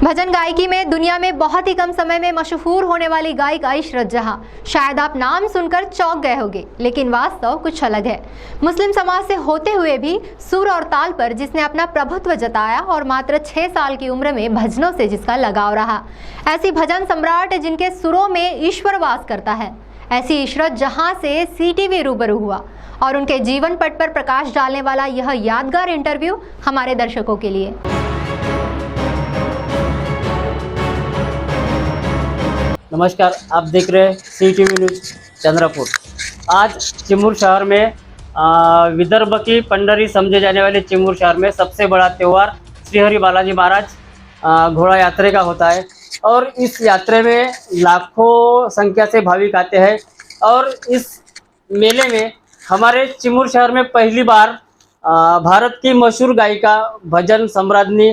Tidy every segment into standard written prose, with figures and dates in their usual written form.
भजन गायकी में दुनिया में बहुत ही कम समय में मशहूर होने वाली गायिका इशरत जहां। शायद आप नाम सुनकर चौंक गए होंगे, लेकिन वास्तव कुछ अलग है। मुस्लिम समाज से होते हुए भी सुर और ताल पर जिसने अपना प्रभुत्व जताया और मात्र 6 साल की उम्र में भजनों से जिसका लगाव रहा, ऐसी भजन सम्राट जिनके सुरों में ईश्वर वास करता है, ऐसी इशरत जहां से सीटीवी रूबरू हुआ और उनके जीवन पट पर प्रकाश डालने वाला यह यादगार इंटरव्यू हमारे दर्शकों के लिए। नमस्कार, आप देख रहे हैं CTV न्यूज चंद्रपुर। आज चिमूर शहर में विदर्भ की पंडरी समझे जाने वाले चिमूर शहर में सबसे बड़ा त्यौहार श्री हरि बालाजी महाराज घोड़ा यात्रा का होता है और इस यात्रा में लाखों संख्या से भाविक आते हैं। और इस मेले में हमारे चिमूर शहर में पहली बार भारत की मशहूर गायिका भजन सम्राज्ञी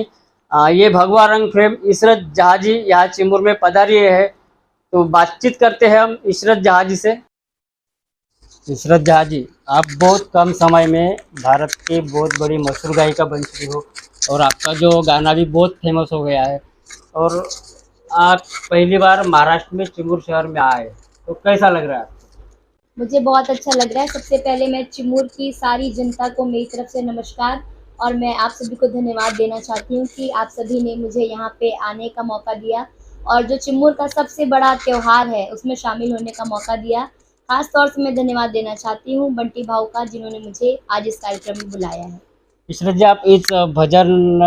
ये भगवा रंग फ्रेम इशरत जहाँ जी यहाँ चिमूर में पधारी है। तो बातचीत करते हैं हम इशरत जहाँ जी से। इशरत जहाँ जी, आप बहुत कम समय में भारत की बहुत बड़ी मशहूर गायिका बन चुकी हो और आपका जो गाना भी बहुत फेमस हो गया है और आप पहली बार महाराष्ट्र में चिमूर शहर में आए, तो कैसा लग रहा है आपको? मुझे बहुत अच्छा लग रहा है। सबसे पहले मैं चिमूर की सारी जनता को मेरी तरफ से नमस्कार और मैं आप सभी को धन्यवाद देना चाहती हूँ कि आप सभी ने मुझे यहाँ पे आने का मौका दिया और जो चिमूर का सबसे बड़ा त्यौहार है उसमें शामिल होने का मौका दिया। खास तौर से मैं धन्यवाद देना चाहती हूँ बंटी भाऊ का, जिन्होंने मुझे आज इस कार्यक्रम में बुलाया है। इशरत जी, आप इस भजन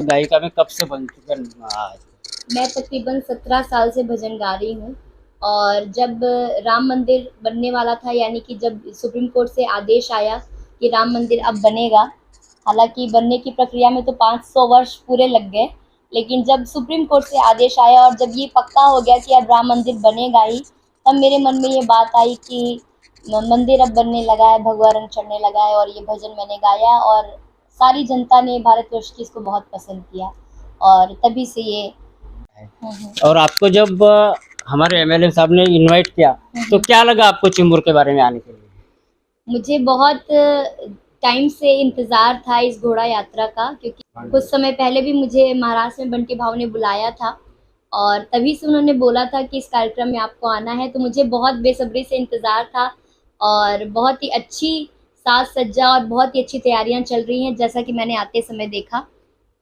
गायिका में कब से बन चुके हैं? मैं तकरीबन 17 साल से भजन गा रही हूँ और जब राम मंदिर बनने वाला था, यानी कि जब सुप्रीम कोर्ट से आदेश आया कि राम मंदिर अब बनेगा, हालांकि बनने की प्रक्रिया में तो 500 वर्ष पूरे लग गए, लेकिन जब सुप्रीम कोर्ट से आदेश आया और जब ये पक्का हो गया कि अब राम मंदिर बनेगा ही, तब मेरे मन में ये बात आई कि मंदिर अब बनने लगा है, भगवा रंग चढ़ने लगा है और ये भजन मैंने गाया और सारी जनता ने, भारतवर्ष की, इसको बहुत पसंद किया और तभी से ये। और आपको जब हमारे MLA साहब ने इनवाइट किया तो क्या लगा आपको चिमूर के बारे में आने के लिए? मुझे बहुत टाइम से इंतज़ार था इस घोड़ा यात्रा का, क्योंकि कुछ समय पहले भी मुझे महाराष्ट्र में बंटी भाव ने बुलाया था और तभी से उन्होंने बोला था कि इस कार्यक्रम में आपको आना है। तो मुझे बहुत बेसब्री से इंतज़ार था और बहुत ही अच्छी साज सज्जा और बहुत ही अच्छी तैयारियां चल रही हैं, जैसा कि मैंने आते समय देखा।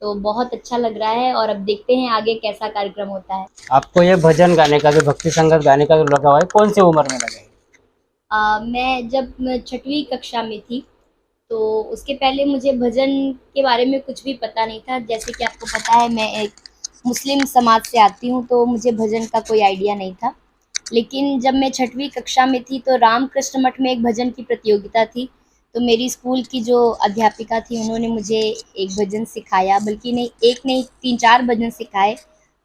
तो बहुत अच्छा लग रहा है और अब देखते हैं आगे कैसा कार्यक्रम होता है। आपको ये भजन गाने का, जो भक्ति संगत गाने का जो लगा हुआ है, कौन सी उम्र में लगा है? मैं जब 6वीं कक्षा में थी तो उसके पहले मुझे भजन के बारे में कुछ भी पता नहीं था। जैसे कि आपको पता है, मैं एक मुस्लिम समाज से आती हूँ, तो मुझे भजन का कोई आइडिया नहीं था। लेकिन जब मैं 6वीं कक्षा में थी तो रामकृष्ण मठ में एक भजन की प्रतियोगिता थी, तो मेरी स्कूल की जो अध्यापिका थी उन्होंने मुझे एक भजन सिखाया, बल्कि नहीं, एक नहीं 3-4 भजन सिखाए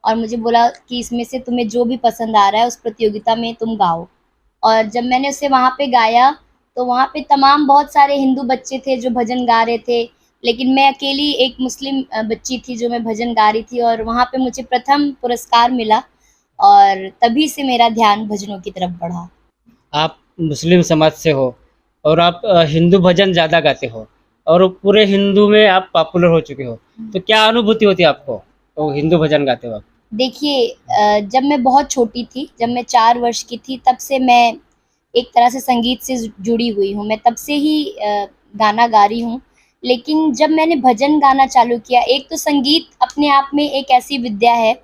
और मुझे बोला कि इसमें से तुम्हें जो भी पसंद आ रहा है उस प्रतियोगिता में तुम गाओ। और जब मैंने उसे वहाँ पे गाया तो वहाँ पे तमाम बहुत सारे हिंदू बच्चे थे जो भजन गा रहे थे, लेकिन मैं अकेली एक मुस्लिम बच्ची थी जो मैं भजन गा रही थी और वहाँ पे मुझे प्रथम पुरस्कार मिला और तभी से मेरा ध्यान भजनों की तरफ बढ़ा। आप मुस्लिम समाज से हो और आप हिंदू भजन ज़्यादा गाते हो और पूरे हिंदू में आप पॉपुलर हो चुके हो, तो क्या अनुभूति होती है आपको तो हिंदू भजन गाते हो आप? देखिए, जब मैं बहुत छोटी थी, जब मैं 4 वर्ष की थी, तब से मैं एक तरह से संगीत से जुड़ी हुई हूँ। मैं तब से ही गाना गा रही हूँ। लेकिन जब मैंने भजन गाना चालू किया, एक तो संगीत अपने आप में एक ऐसी विद्या है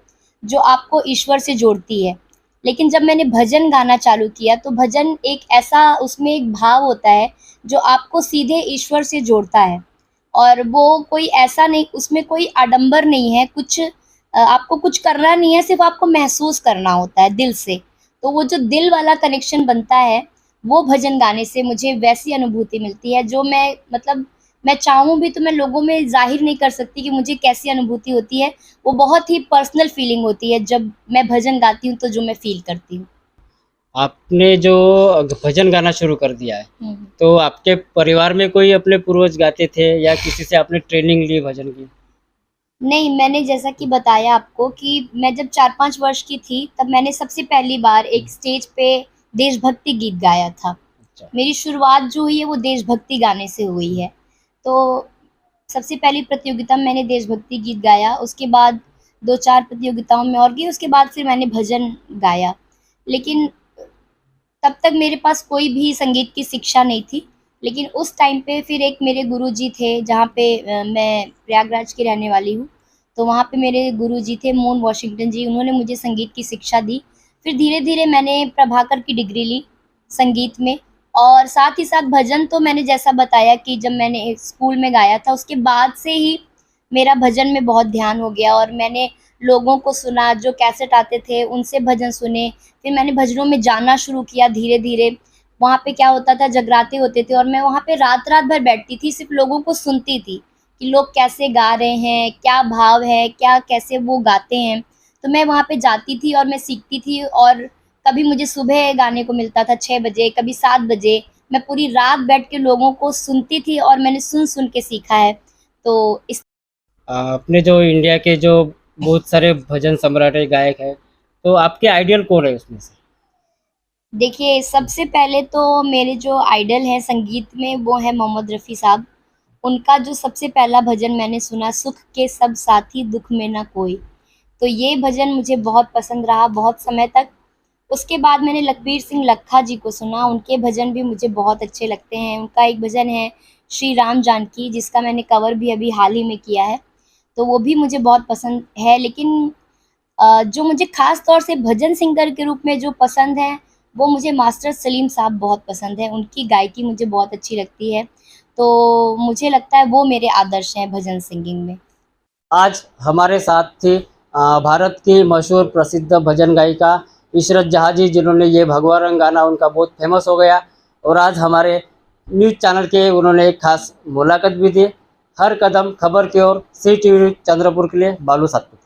जो आपको ईश्वर से जोड़ती है, लेकिन जब मैंने भजन गाना चालू किया तो भजन एक ऐसा, उसमें एक भाव होता है जो आपको सीधे ईश्वर से जोड़ता है और वो कोई ऐसा नहीं, उसमें कोई आडंबर नहीं है, कुछ आपको कुछ करना नहीं है, सिर्फ आपको महसूस करना होता है दिल से। तो वो जो दिल वाला कनेक्शन बनता है, वो भजन गाने से मुझे वैसी अनुभूति मिलती है जो मैं, मतलब मैं चाहूँ भी तो मैं लोगों में ज़ाहिर नहीं कर सकती कि मुझे कैसी अनुभूति होती है। वो बहुत ही पर्सनल फीलिंग होती है जब मैं भजन गाती हूँ, तो जो मैं फील करती हूँ। आपने जो भजन गाना शुरू कर दिया है, तो आपके परिवार में कोई अपने पूर्वज गाते थे या किसी से आपने ट्रेनिंग ली भजन की? नहीं, मैंने जैसा कि बताया आपको कि मैं जब 4-5 वर्ष की थी तब मैंने सबसे पहली बार एक स्टेज पे देशभक्ति गीत गाया था। अच्छा। मेरी शुरुआत जो हुई है वो देशभक्ति गाने से हुई है। तो सबसे पहली प्रतियोगिता में मैंने देशभक्ति गीत गाया। उसके बाद 2-4 प्रतियोगिताओं में और गई। उसके बाद फिर मैंने भजन गाया, लेकिन तब तक मेरे पास कोई भी संगीत की शिक्षा नहीं थी। लेकिन उस टाइम पे फिर एक मेरे गुरुजी थे, जहाँ पे मैं प्रयागराज की रहने वाली हूँ, तो वहाँ पे मेरे गुरुजी थे मून वॉशिंगटन जी, उन्होंने मुझे संगीत की शिक्षा दी। फिर धीरे-धीरे मैंने प्रभाकर की डिग्री ली संगीत में, और साथ ही साथ भजन तो मैंने जैसा बताया कि जब मैंने एक स्कूल में गाया था, उसके बाद से ही मेरा भजन में बहुत ध्यान हो गया, और मैंने लोगों को सुना, जो कैसेट आते थे उनसे भजन सुने। फिर मैंने भजनों में जाना शुरू किया धीरे-धीरे। वहाँ पे क्या होता था, जगराते होते थे और मैं वहाँ पे रात-रात भर बैठती थी, सिर्फ़ लोगों को सुनती थी कि लोग कैसे गा रहे हैं, क्या भाव है, क्या कैसे वो गाते हैं। तो मैं वहाँ पे जाती थी और मैं सीखती थी, और कभी मुझे सुबह गाने को मिलता था 6 बजे, कभी 7 बजे। मैं पूरी रात बैठ के लोगों को सुनती थी और मैंने सुन-सुन के सीखा है। तो इस अपने जो इंडिया के जो बहुत सारे भजन सम्राट है, गायक है, तो आपके आइडियल कौन है उसमें से? देखिए, सबसे पहले तो मेरे जो आइडल हैं संगीत में, वो हैं मोहम्मद रफ़ी साहब। उनका जो सबसे पहला भजन मैंने सुना, सुख के सब साथी दुःख में ना कोई, तो ये भजन मुझे बहुत पसंद रहा बहुत समय तक। उसके बाद मैंने लखबीर सिंह लखा जी को सुना, उनके भजन भी मुझे बहुत अच्छे लगते हैं। उनका एक भजन है श्री राम जानकी, जिसका मैंने कवर भी अभी हाल ही में किया है, तो वो भी मुझे बहुत पसंद है। लेकिन जो मुझे ख़ास तौर से भजन सिंगर के रूप में जो पसंद हैं, वो मुझे मास्टर सलीम साहब बहुत पसंद हैं। उनकी गायकी मुझे बहुत अच्छी लगती है, तो मुझे लगता है वो मेरे आदर्श हैं भजन सिंगिंग में। आज हमारे साथ थी भारत की मशहूर प्रसिद्ध भजन गायिका इशरत जहाँ जी, जिन्होंने ये भगवा रंग गाना उनका बहुत फेमस हो गया, और आज हमारे न्यूज़ चैनल के उन्होंने एक खास मुलाकात भी दी। हर कदम खबर की ओर, सी टीवी न्यूज़ चंद्रपुर के लिए बालू सातपुत।